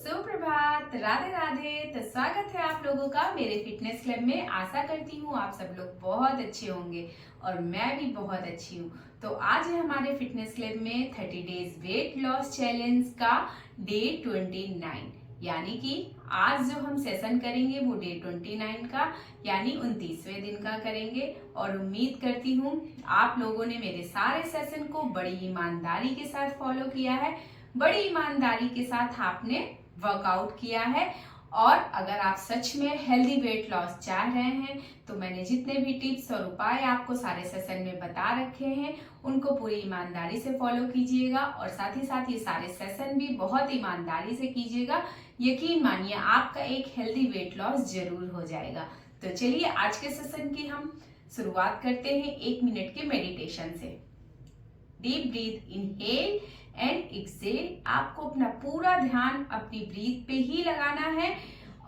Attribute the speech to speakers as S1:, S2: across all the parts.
S1: सुप्रभात, राधे राधे। तो स्वागत है आप लोगों का मेरे फिटनेस क्लब में। आशा करती हूँ आप सब लोग बहुत अच्छे होंगे और मैं भी बहुत अच्छी हूँ। तो आज है हमारे फिटनेस क्लब में 30 डेज वेट लॉस चैलेंज का डे 29, यानी कि आज जो हम सेशन करेंगे वो डे 29 का यानी 29वें दिन का करेंगे। और उम्मीद करती हूँ आप लोगों ने मेरे सारे सेशन को बड़ी ईमानदारी के साथ फॉलो किया है, बड़ी ईमानदारी के साथ आपने वर्कआउट किया है। और अगर आप सच में हेल्दी वेट लॉस चाह रहे हैं तो मैंने जितने भी टिप्स और उपाय आपको सारे सेशन में बता रखे हैं उनको पूरी ईमानदारी से फॉलो कीजिएगा और साथ ही साथ ये सारे सेशन भी बहुत ईमानदारी से कीजिएगा। यकीन मानिए आपका एक हेल्दी वेट लॉस जरूर हो जाएगा। तो चलिए आज के सेशन की हम शुरुआत करते हैं 1 मिनट के मेडिटेशन से। Deep breath inhale and exhale. आपको अपना पूरा ध्यान अपनी ब्रीथ पे ही लगाना है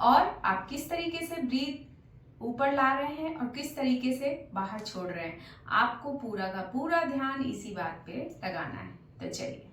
S1: और आप किस तरीके से ब्रीथ ऊपर ला रहे हैं और किस तरीके से बाहर छोड़ रहे हैं, आपको पूरा का पूरा ध्यान इसी बात पे लगाना है। तो चलिए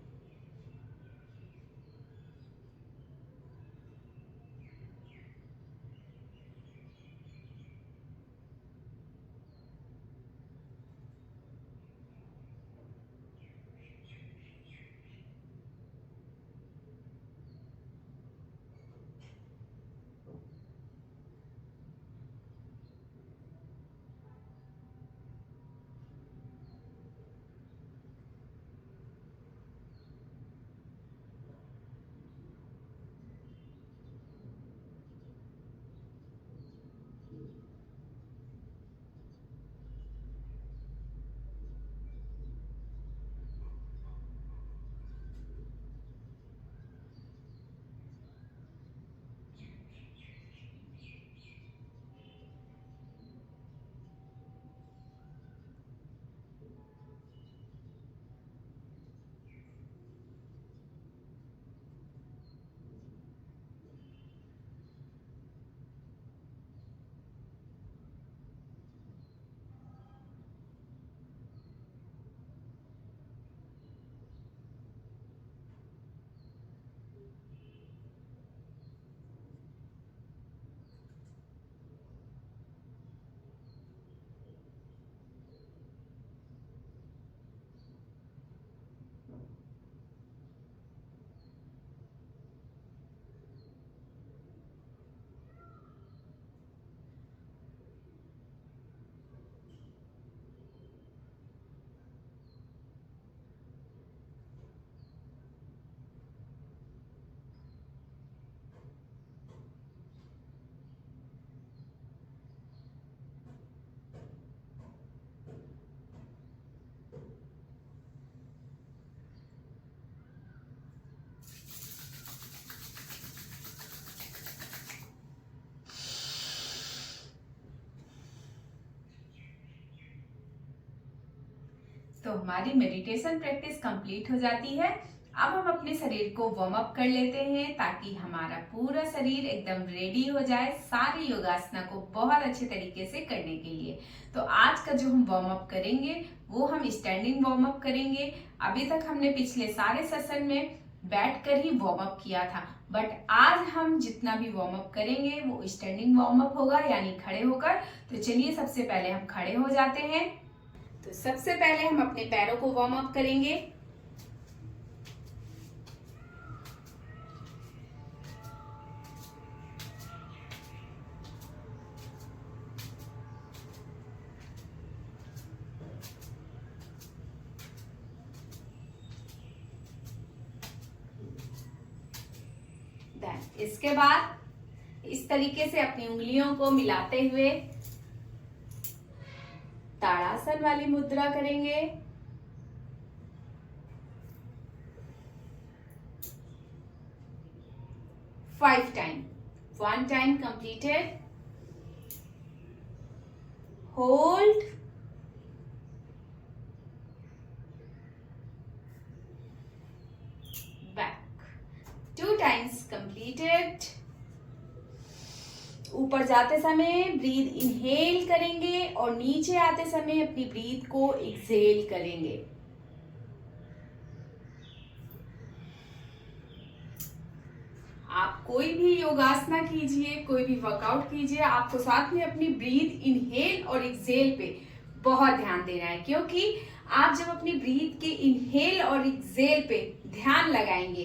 S1: तो हमारी मेडिटेशन प्रैक्टिस कंप्लीट हो जाती है। अब हम अपने शरीर को वार्म अप कर लेते हैं ताकि हमारा पूरा शरीर एकदम रेडी हो जाए सारी योगासना को बहुत अच्छे तरीके से करने के लिए। तो आज का जो हम वार्म अप करेंगे वो हम स्टैंडिंग वार्म अप करेंगे। अभी तक हमने पिछले सारे सेशन में बैठकर ही वार्म अप किया था, बट आज हम जितना भी वार्म अप करेंगे वो स्टैंडिंग वार्म अप होगा यानी खड़े होकर। तो चलिए सबसे पहले हम खड़े हो जाते हैं। तो सबसे पहले हम अपने पैरों को वार्म अप करेंगे। इसके बाद इस तरीके से अपनी उंगलियों को मिलाते हुए ताड़ासन वाली मुद्रा करेंगे। Five time, 1 time completed, hold, back, 2 times completed. ऊपर जाते समय ब्रीथ इनहेल करेंगे और नीचे आते समय अपनी ब्रीथ को एक्सहेल करेंगे। आप कोई भी योगासना कीजिए, कोई भी वर्कआउट कीजिए, आपको साथ में अपनी ब्रीथ इनहेल और एक्सहेल पे बहुत ध्यान देना है, क्योंकि आप जब अपनी ब्रीथ के इनहेल और एक्सहेल पे ध्यान लगाएंगे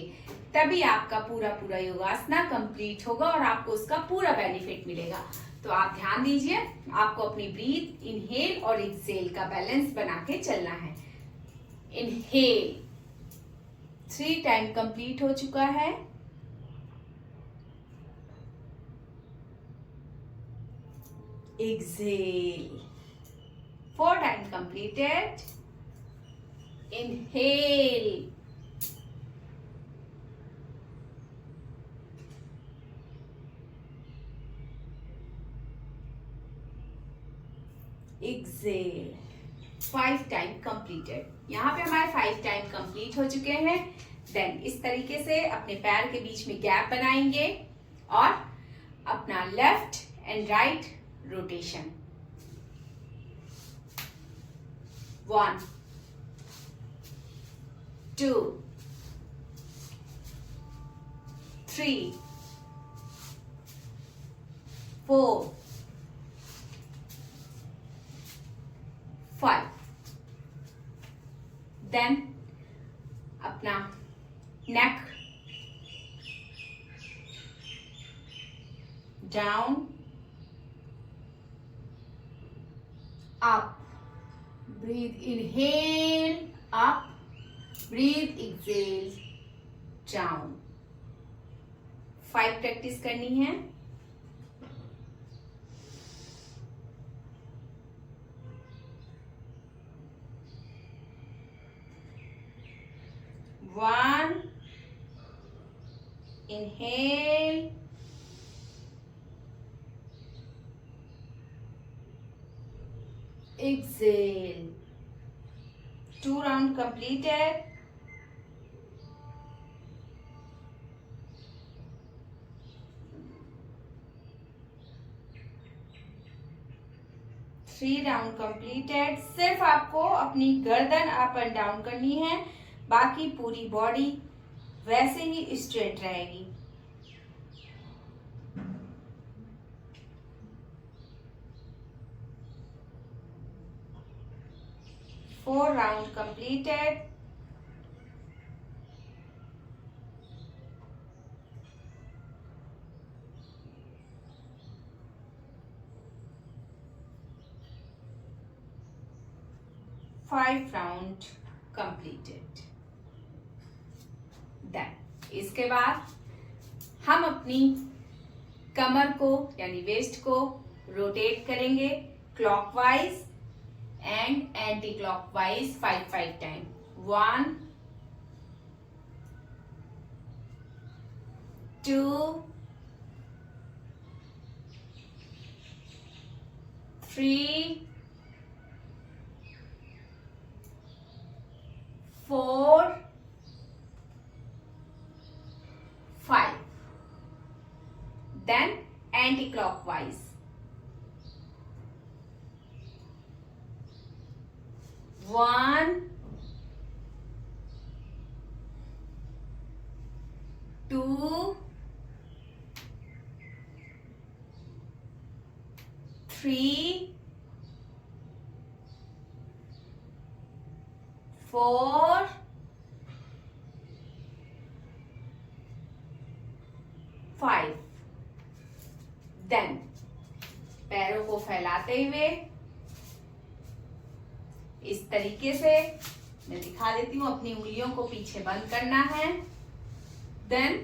S1: तभी आपका पूरा पूरा योगासना कंप्लीट होगा और आपको उसका पूरा बेनिफिट मिलेगा। तो आप ध्यान दीजिए, आपको अपनी ब्रीथ इनहेल और एक्सहेल का बैलेंस बना के चलना है। इनहेल 3 टाइम कंप्लीट हो चुका है। Exhale 4 times completed. Inhale. Exhale 5 time completed। यहाँ पे हमारे 5 टाइम कंप्लीट हो चुके हैं। देन इस तरीके से अपने पैर के बीच में गैप बनाएंगे और अपना left and right rotation. 1 2 3 4 5। Then अपना neck down, up, breathe inhale up, breathe exhale down। 5 practice करनी है। One, inhale, exhale। 2 round completed। Three round completed. सिर्फ आपको अपनी गर्दन अप एंड डाउन करनी है, बाकी पूरी बॉडी वैसे ही स्ट्रेट रहेगी। Four round completed. Five round completed. Then इसके बाद हम अपनी कमर को यानी वेस्ट को रोटेट करेंगे clockwise and anti clockwise 5 time. 1 2 3 4 5। Then anti-clockwise। 1 2 3 4 5। Then पैरों को फैलाते हुए इस तरीके से मैं दिखा देती हूं, अपनी उंगलियों को पीछे बंद करना है। Then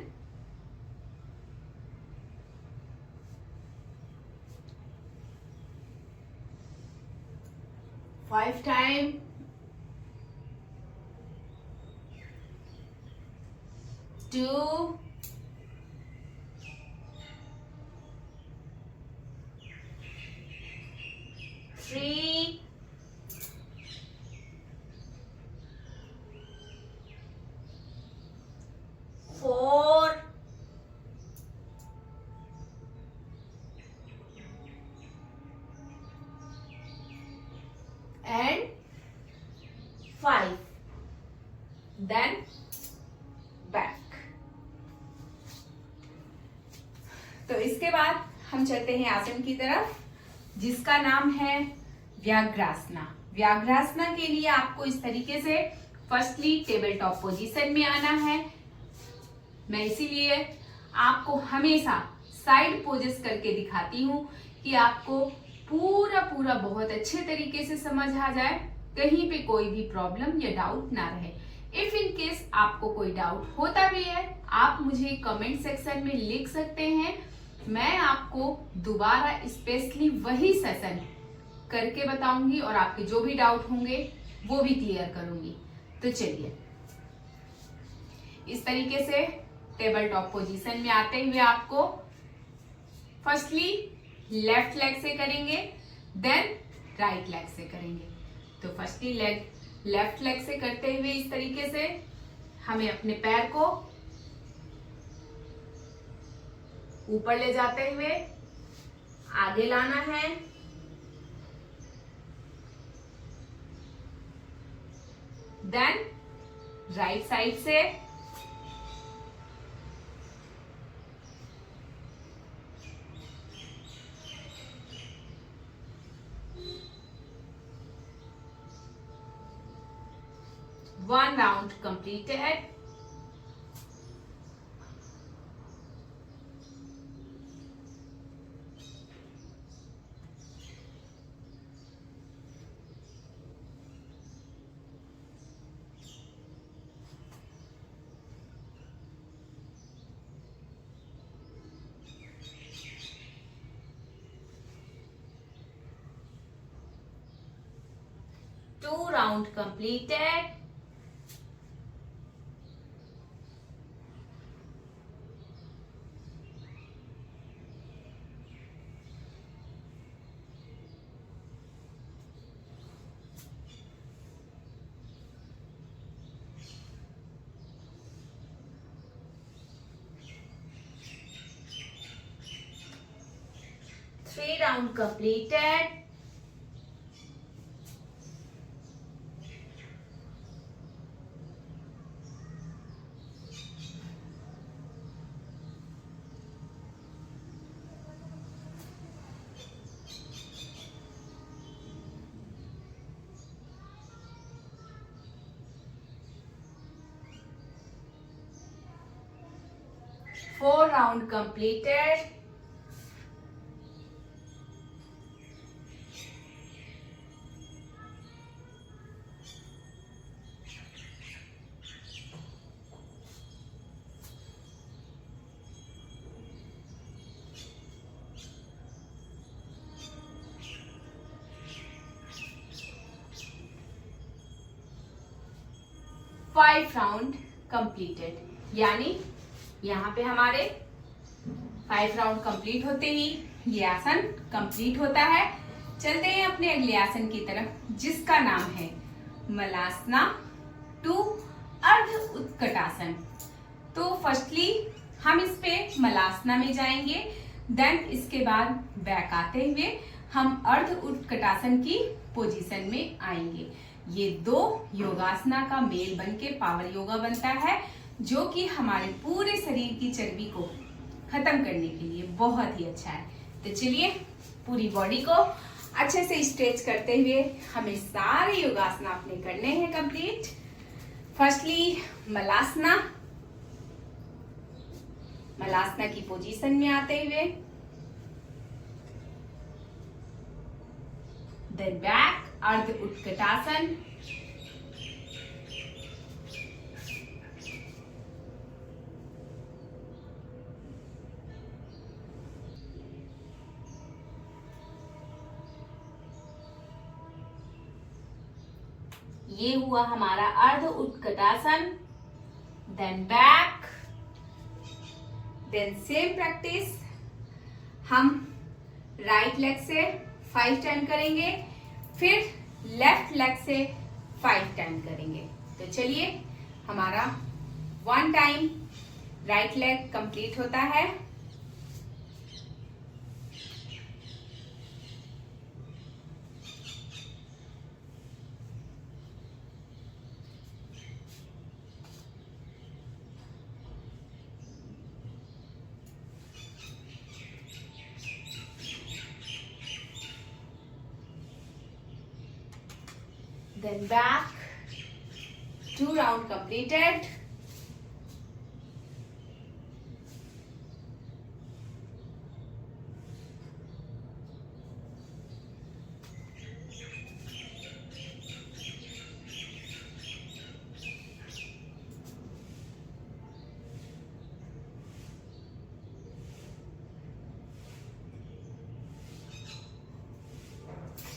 S1: five time. 2 3 4 and 5। Then back। तो इसके बाद हम चलते हैं आसन की तरफ, जिसका नाम है व्याघ्रासना। व्याघ्रासना के लिए आपको इस तरीके से फर्स्टली टेबल टॉप पोजीशन में आना है। मैं इसीलिए आपको हमेशा साइड पोजेस करके दिखाती हूँ कि आपको पूरा पूरा बहुत अच्छे तरीके से समझ आ जाए, कहीं पे कोई भी प्रॉब्लम या डाउट ना रहे। इफ इन केस आपको कोई डाउट होता भी है, आप मुझे कमेंट सेक्शन में लिख सकते हैं। मैं आपको दोबारा स्पेशली वही सेशन करके बताऊंगी और आपके जो भी डाउट होंगे वो भी क्लियर करूंगी। तो चलिए, इस तरीके से टेबल टॉप पोजीशन में आते हुए आपको फर्स्टली लेफ्ट लेग से करेंगे, देन राइट लेग से करेंगे। तो फर्स्टली लेफ्ट लेग से करते हुए इस तरीके से हमें अपने पैर को ऊपर ले जाते हुए आगे लाना है। देन राइट साइड से one round completed. Two round completed. Three round completed. Four round completed. Five round completed, यानी यहाँ पे हमारे 5 राउंड कंप्लीट होते ही ये आसन कंप्लीट होता है। चलते हैं अपने अगले आसन की तरफ, जिसका नाम है मलासना टू अर्ध उत्कटासन। तो फर्स्टली हम इस पे मलासना में जाएंगे, देन इसके बाद बैक आते हुए हम अर्ध उत्कटासन की पोजीशन में आएंगे। ये दो योगासना का मेल बनके पावर योगा बनता है, जो कि हमारे पूरे शरीर की चर्बी को खत्म करने के लिए बहुत ही अच्छा है। तो चलिए, पूरी बॉडी को अच्छे से स्ट्रेच करते हुए हमें सारे योगासना अपने करने हैं कंप्लीट। फर्स्टली मलासना, मलासना की पोजीशन में आते हुए, देन बैक अर्ध उत्कटासन, ये हुआ हमारा अर्ध उत्कटासन, then back, then same practice हम राइट लेग से 5 टाइम करेंगे, फिर लेफ्ट लेग से 5 टाइम करेंगे। तो चलिए, हमारा 1 टाइम राइट लेग कंप्लीट होता है। then back. 2 round completed.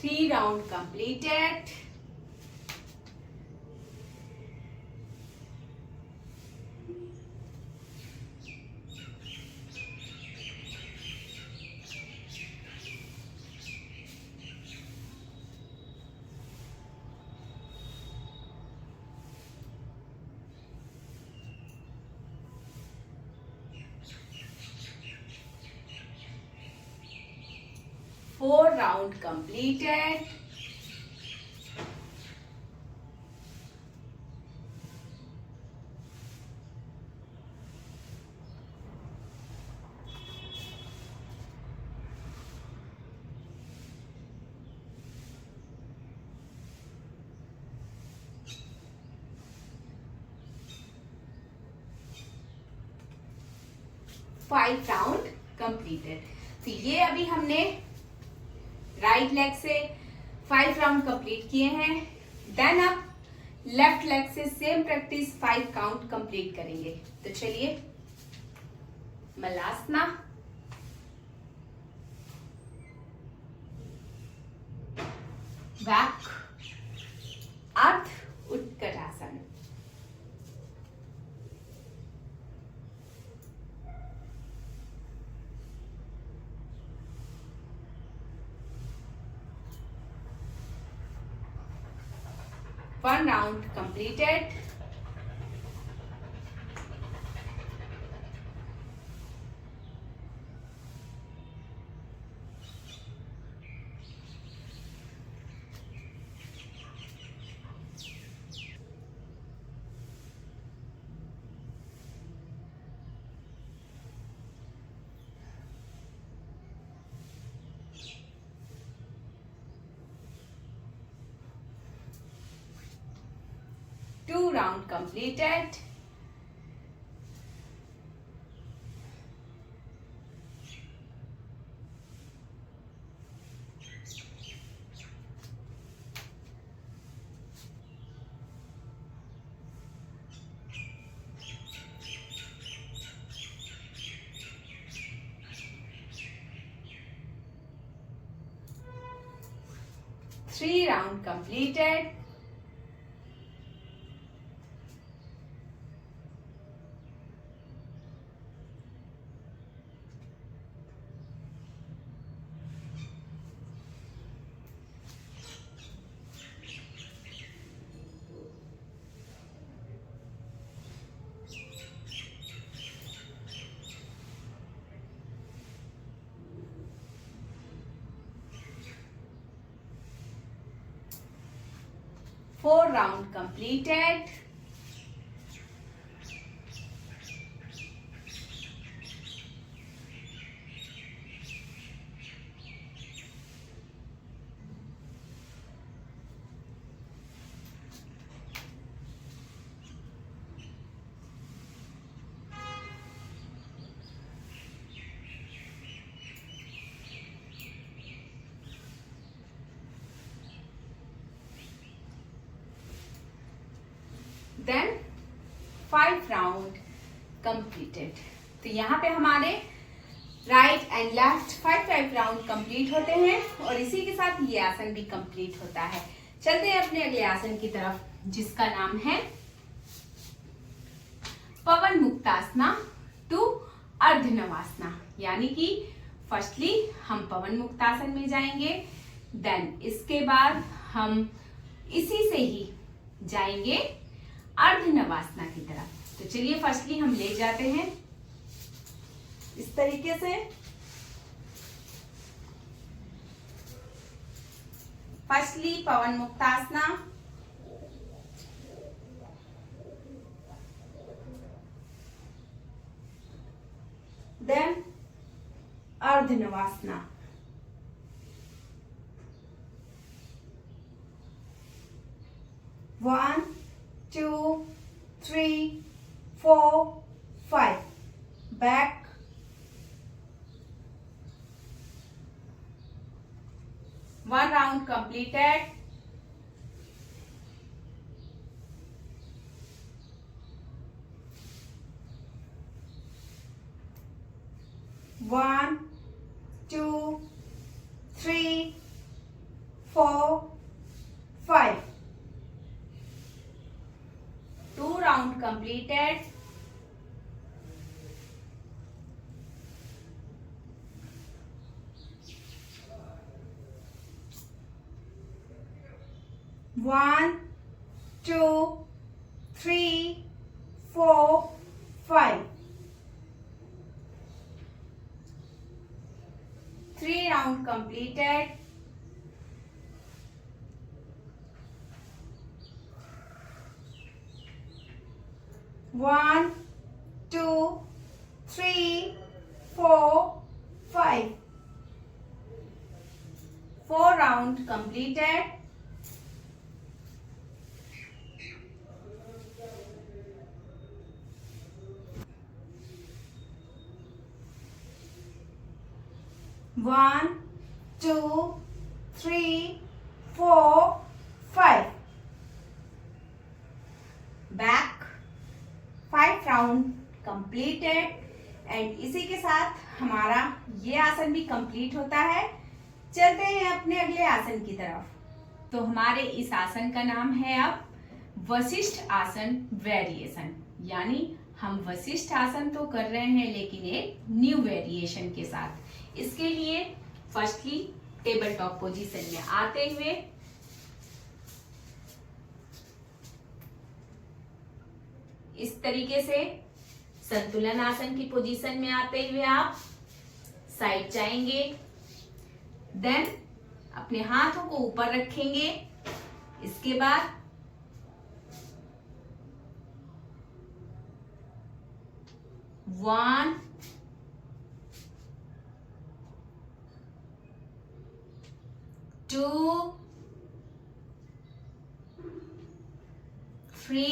S1: Three round completed. Four round completed. Five round completed. तो ये अभी हमने राइट लेग से 5 राउंड कंप्लीट किए हैं। देन अब लेफ्ट लेग से सेम प्रैक्टिस 5 काउंट कंप्लीट करेंगे। तो चलिए, मलासना, बैक, अर्ध Utkatasana, one round completed. Two round completed. Three round completed. Four round completed. Then 5 round completed. तो यहाँ पे हमारे right and left 5 round complete होते हैं और इसी के साथ ये आसन भी कंप्लीट होता है। चलते हैं अपने अगले आसन की तरफ, जिसका नाम है पवन मुक्तासना टू अर्धनवासना। यानी कि फर्स्टली हम पवन मुक्तासन में जाएंगे, देन इसके बाद हम इसी से ही जाएंगे अर्धनवासना की तरफ। तो चलिए फर्स्टली हम ले जाते हैं इस तरीके से। Firstly Pawan मुक्तासना, then अर्धनवासना, back, 1 round completed. One, two, three, 4, 5. 2 round completed. One, two, three, 4, 5. 3 round completed. One, two, three, 4, 5. 4 round completed. One, two, three, 4, 5. Back. 5 round completed and इसी के साथ हमारा ये आसन भी कंप्लीट होता है। चलते हैं अपने अगले आसन की तरफ। तो हमारे इस आसन का नाम है अब वशिष्ठ आसन वेरिएशन, यानी हम वशिष्ठ आसन तो कर रहे हैं लेकिन एक न्यू वेरिएशन के साथ। इसके लिए फर्स्टली टेबल टॉप पोजीशन में आते हुए इस तरीके से संतुलन आसन की पोजीशन में आते हुए आप साइड जाएंगे। देन अपने हाथों को ऊपर रखेंगे। इसके बाद one, two, three,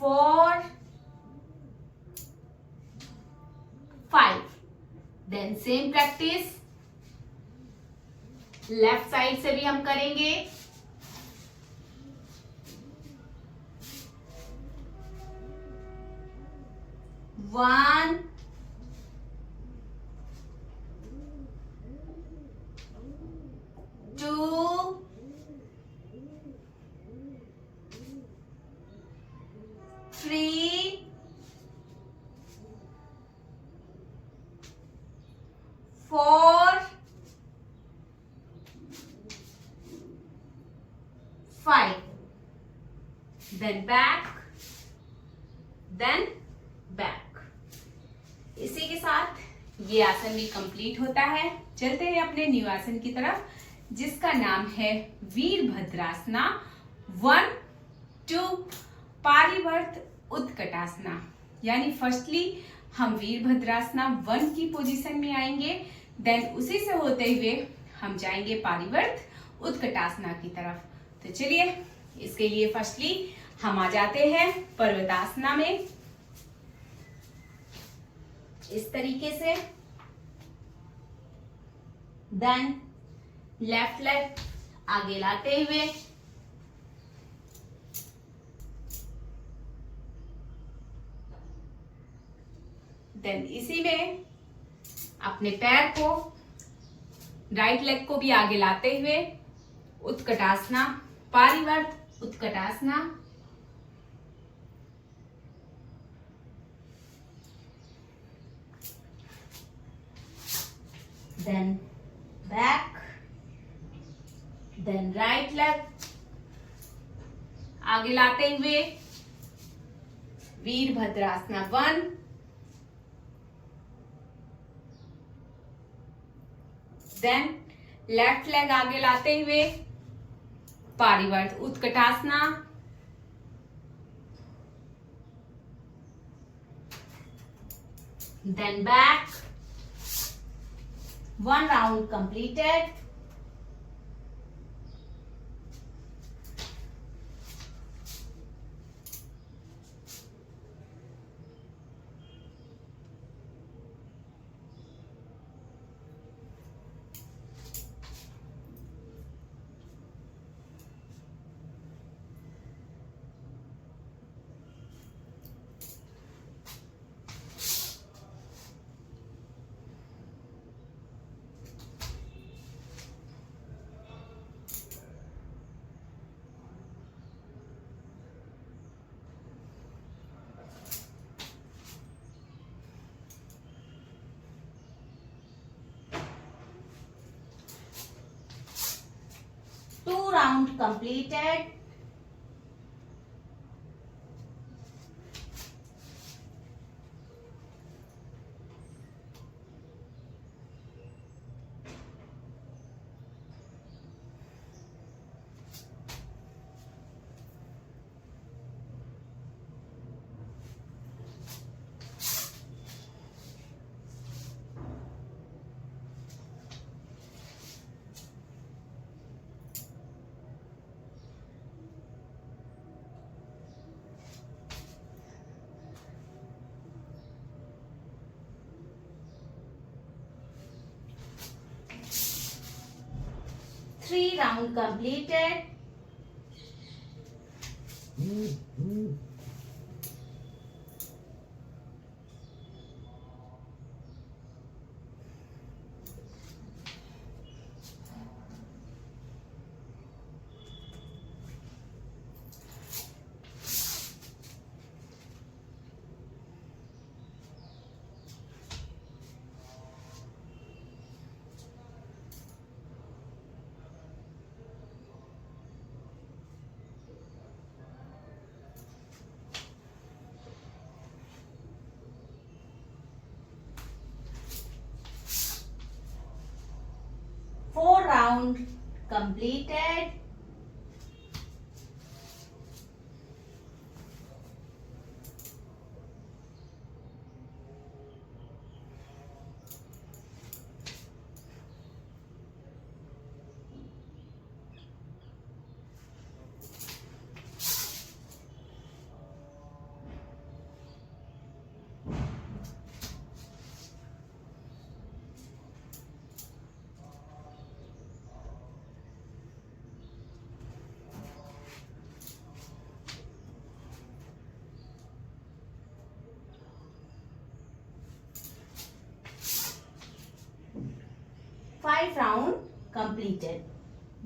S1: 4, 5. Then same practice left side से भी हम करेंगे। One, two, three, 4, 5. Then back, then back. इसी के साथ ये आसन भी कंप्लीट होता है। चलते हैं अपने न्यू आसन की तरफ, जिसका नाम है वीरभद्रासना 1, 2 पारिवर्त उत्कटासना। यानी फर्स्टली हम वीरभद्रासना 1 की पोजीशन में आएंगे, देन उसी से होते हुए हम जाएंगे पारिवर्त उत्कटासना की तरफ। तो चलिए इसके लिए फर्स्टली हम आ जाते हैं पर्वतासना में इस तरीके से। देन लेफ्ट लेग आगे लाते हुए देन इसी में अपने पैर को राइट लेग को भी आगे लाते हुए Utkatasana, Parivrtta उत्कटासना। Then back, then right leg आगे लाते हुए वीरभद्रासना 1, देन लेफ्ट लेग आगे लाते हुए पारिवर्त उत्कटासना, then back, 1 round completed.
S2: round completed. Three round completed. Four round completed. Five round completed.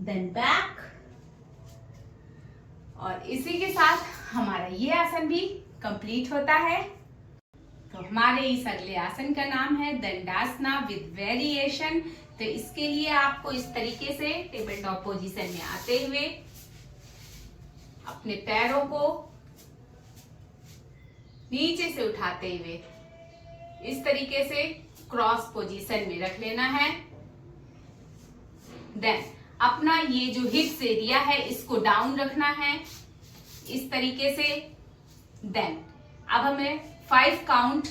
S2: Then back.
S1: और इसी के साथ हमारा ये आसन भी कंप्लीट होता है। तो हमारे इस अगले आसन का नाम है दंडासना विद वेरिएशन। तो इसके लिए आपको इस तरीके से टेबल टॉप पोजीशन में आते हुए अपने पैरों को नीचे से उठाते हुए इस तरीके से क्रॉस पोजीशन में रख लेना है। देन अपना ये जो हिप्स एरिया है इसको डाउन रखना है इस तरीके से। देन अब हमें 5 काउंट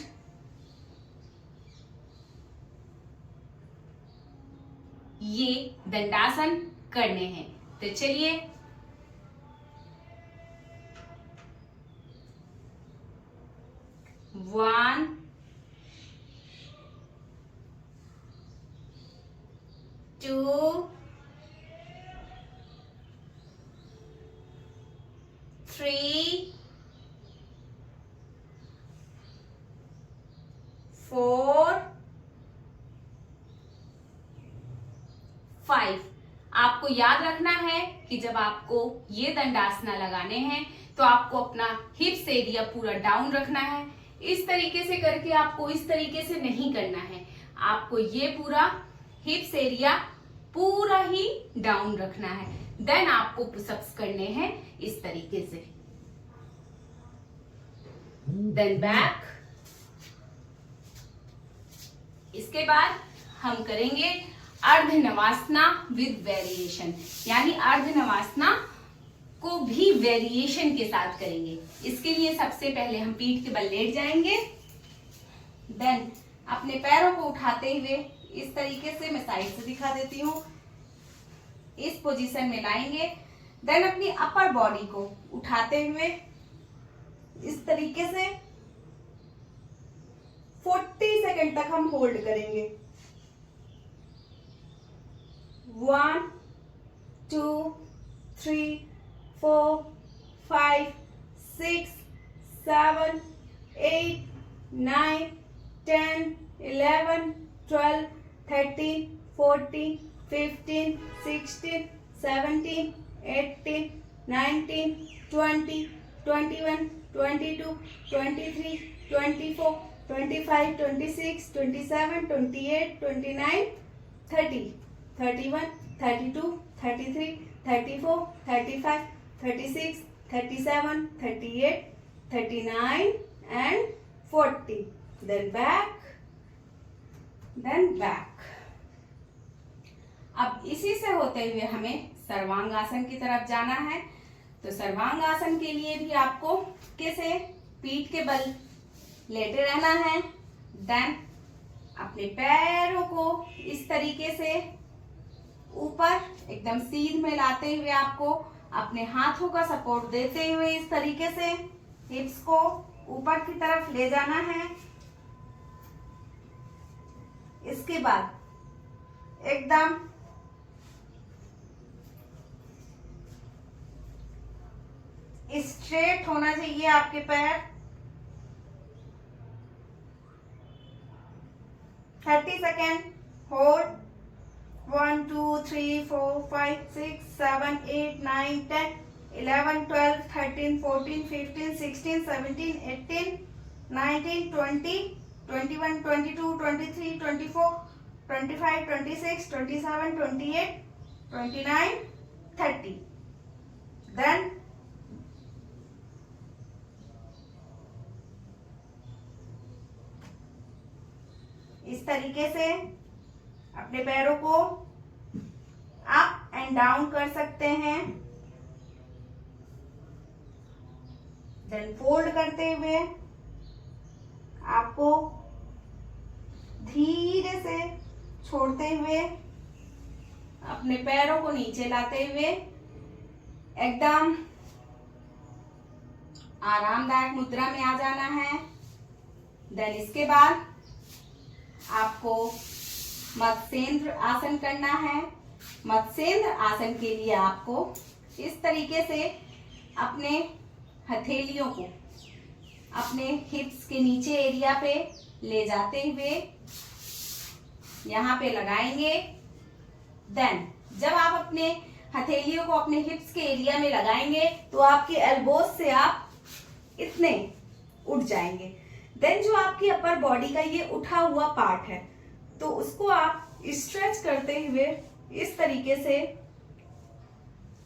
S1: ये दंडासन करने हैं। तो चलिए 1 2 3 4 5। आपको याद रखना है कि जब आपको ये दंडासना लगाने हैं तो आपको अपना हिप्स एरिया पूरा डाउन रखना है। इस तरीके से करके आपको इस तरीके से नहीं करना है, आपको ये पूरा हिप्स एरिया पूरा ही डाउन रखना है। देन आपको पुशअप्स करने हैं इस तरीके से। Then back. इसके बाद हम करेंगे अर्ध नवासना विद वेरिएशन, यानी अर्ध नवासना को भी वेरिएशन के साथ करेंगे। इसके लिए सबसे पहले हम पीठ के बल लेट जाएंगे। देन अपने पैरों को उठाते हुए इस तरीके से, मैं साइड से दिखा देती हूँ, इस पोजीशन में लाएंगे। देन अपनी अपर बॉडी को उठाते हुए इस तरीके से 40 सेकंड तक हम होल्ड करेंगे। 1 2 3 4 5 6 7 8 9 10 11 12 13 14 15 16 17 18 19 20 21 22 23 24 25 26 27 28 29 30 31 32 33
S2: 34, 35, 36, 37, 38, 39 and 40. Then back, then back. अब इसी से होते हुए हमें सर्वांगासन की तरफ जाना है। तो सर्वांगासन के लिए भी आपको कैसे, पीठ के बल लेटे रहना है। देन अपने पैरों को इस तरीके से ऊपर एकदम सीध में लाते हुए आपको अपने हाथों का सपोर्ट देते हुए इस तरीके से हिप्स को ऊपर की तरफ ले जाना है। इसके बाद एकदम स्ट्रेट होना चाहिए आपके पैर। 30 सेकेंड होल्ड। 1 2 3 4 5 6 7 8 9 10 11 12 13 14 15 16 17 18 19 20 21 22 23 24 25 26 27 28 29 30. Then इस तरीके से अपने पैरों को अप एंड डाउन कर सकते हैं। देन फोल्ड करते हुए आपको धीरे से छोड़ते हुए अपने पैरों को नीचे लाते हुए एकदम आरामदायक मुद्रा में आ जाना है। देन इसके बाद आपको मत्स्येंद्र आसन करना है। मत्स्येंद्र आसन के लिए आपको इस तरीके से अपने हथेलियों को अपने हिप्स के नीचे एरिया पे ले जाते हुए यहाँ पे लगाएंगे। देन जब आप अपने हथेलियों को अपने हिप्स के एरिया में लगाएंगे तो आपके एल्बोज से आप इतने उठ जाएंगे। देन जो आपकी अपर बॉडी का ये उठा हुआ पार्ट है तो उसको आप स्ट्रेच करते हुए इस तरीके से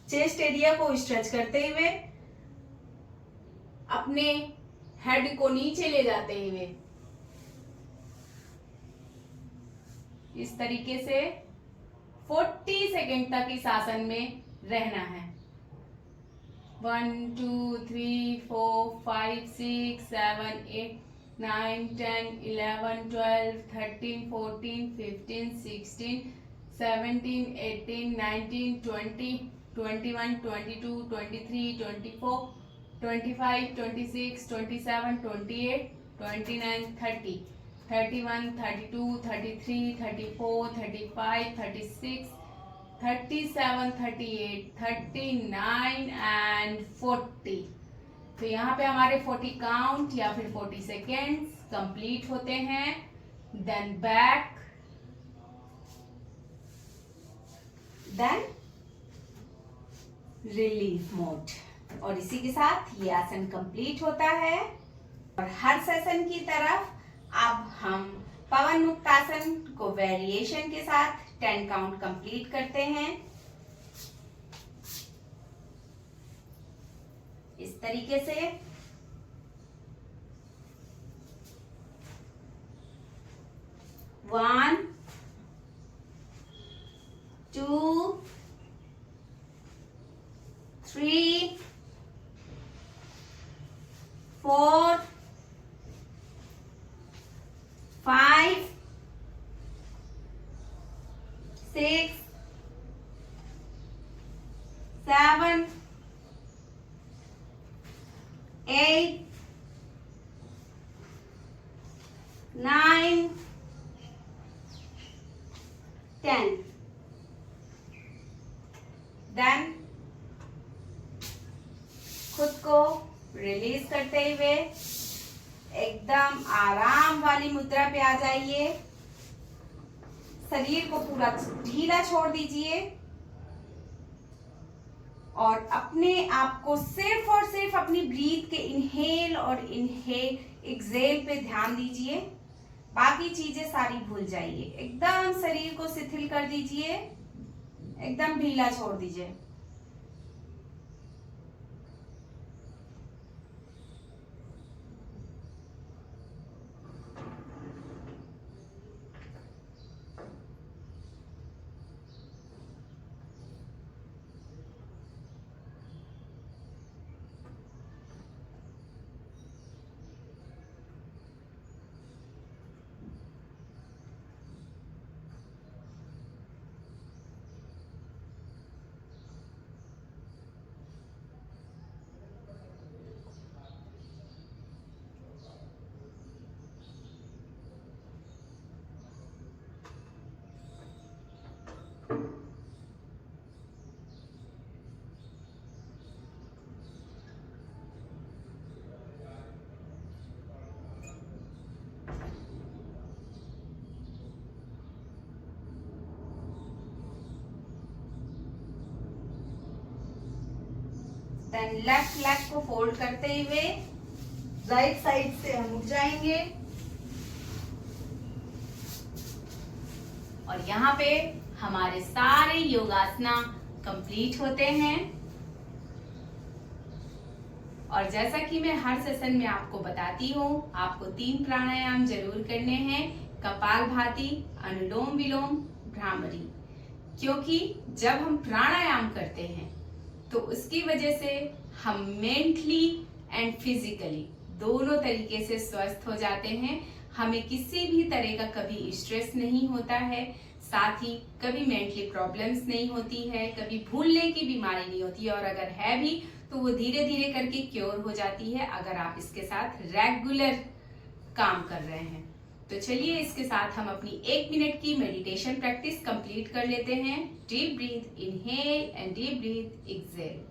S2: चेस्ट एरिया को स्ट्रेच करते हुए अपने हेड को नीचे ले जाते हुए इस तरीके से 40 सेकेंड तक इस आसन में रहना है। 1 2 3 4 5 6 7 8 9 10 11 12 13 14 15 16 17 18 19 20 21 22 23 24 25 26 27 28 29 30 31 32 33 34 35 36 37 38 39 एंड 40। तो यहाँ पे हमारे 40 काउंट या फिर 40 सेकेंड्स कंप्लीट होते हैं। Then back, then relief mode और इसी के साथ ये आसन कंप्लीट होता है। और हर सेशन की तरफ अब हम पवन मुक्त आसन को वेरिएशन के साथ 10 काउंट कंप्लीट करते हैं। इस तरीके से वन, टू, थ्री, 4, 5, 6, 7, 8, 9, 10. देन खुद को रिलीज करते हुए एकदम आराम वाली मुद्रा पे आ जाइए। शरीर को पूरा ढीला छोड़ दीजिए और अपने आप को सिर्फ और सिर्फ अपनी ब्रीथ के इनहेल और एक्सहेल पे ध्यान दीजिए। बाकी चीजें सारी भूल जाइए। एकदम शरीर को शिथिल कर दीजिए, एकदम ढीला छोड़ दीजिए। देन लेफ्ट लेग को फोल्ड करते हुए राइट साइड से हम उठ जाएंगे और यहाँ पे हमारे सारे योगासना कंप्लीट होते हैं। और जैसा कि मैं हर सेशन में आपको बताती हूँ, आपको 3 प्राणायाम जरूर करने हैं, कपालभाति, अनुलोम विलोम, भ्रामरी। क्योंकि जब हम प्राणायाम करते हैं तो उसकी वजह से हम मेंटली एंड फिजिकली दोनों तरीके से स्वस्थ हो जाते हैं। हमें किसी भी तरह का कभी स्ट्रेस नहीं होता है, साथ ही कभी मेंटली प्रॉब्लम्स नहीं होती है, कभी भूलने की बीमारी नहीं होती है, और अगर है भी तो वो धीरे धीरे करके क्योर हो जाती है अगर आप इसके साथ रेगुलर काम कर रहे हैं। तो चलिए इसके साथ हम अपनी 1 मिनट की मेडिटेशन प्रैक्टिस कंप्लीट कर लेते हैं। Deep breath inhale and deep breath exhale.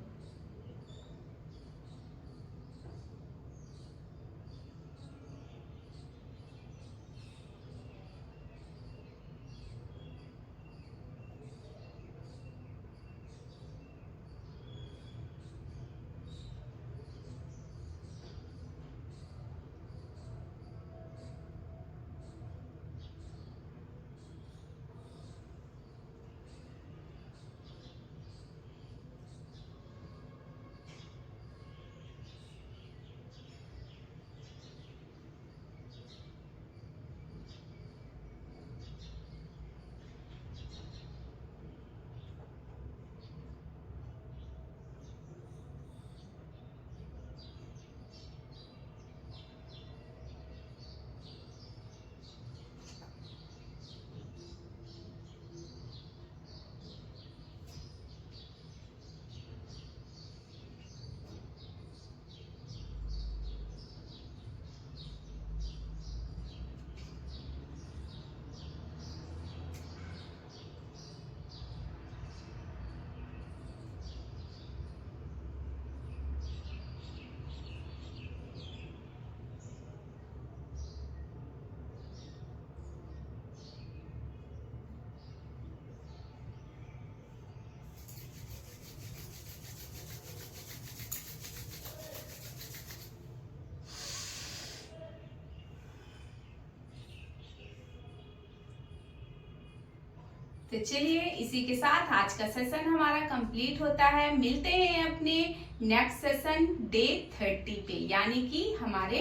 S2: तो चलिए इसी के साथ आज का सेशन हमारा कंप्लीट होता है। मिलते हैं अपने नेक्स्ट सेशन डे 30 पे, यानी कि हमारे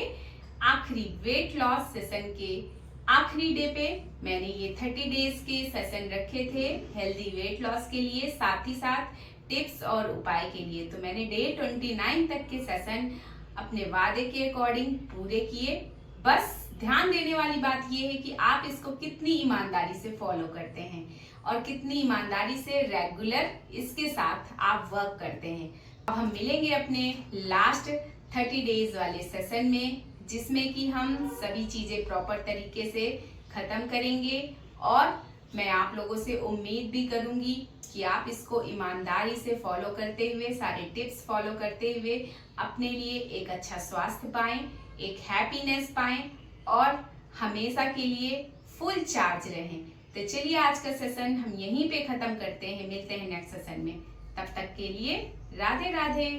S2: आखिरी वेट लॉस सेशन के आखिरी डे पे। मैंने ये 30 डेज के सेशन रखे थे हेल्दी वेट लॉस के लिए, साथ ही साथ टिप्स और उपाय के लिए। तो मैंने डे 29 तक के सेशन अपने वादे के अकॉर्डिंग पूरे किए। बस ध्यान देने वाली बात यह है कि आप इसको कितनी ईमानदारी से फॉलो करते हैं और कितनी ईमानदारी से रेगुलर इसके साथ आप वर्क करते हैं। अब हम मिलेंगे अपने लास्ट 30 डेज वाले सेशन में, जिसमें कि हम सभी चीजें प्रॉपर तरीके से खत्म करेंगे। और मैं आप लोगों से उम्मीद भी करूंगी कि आप इसको ईमानदारी से फॉलो करते हुए, सारे टिप्स फॉलो करते हुए अपने लिए एक अच्छा स्वास्थ्य पाएं, एक हैप्पीनेस पाएं और हमेशा के लिए फुल चार्ज रहें। तो चलिए आज का सेशन हम यहीं पे खत्म करते हैं। मिलते हैं नेक्स्ट सेशन में। तब तक के लिए राधे राधे।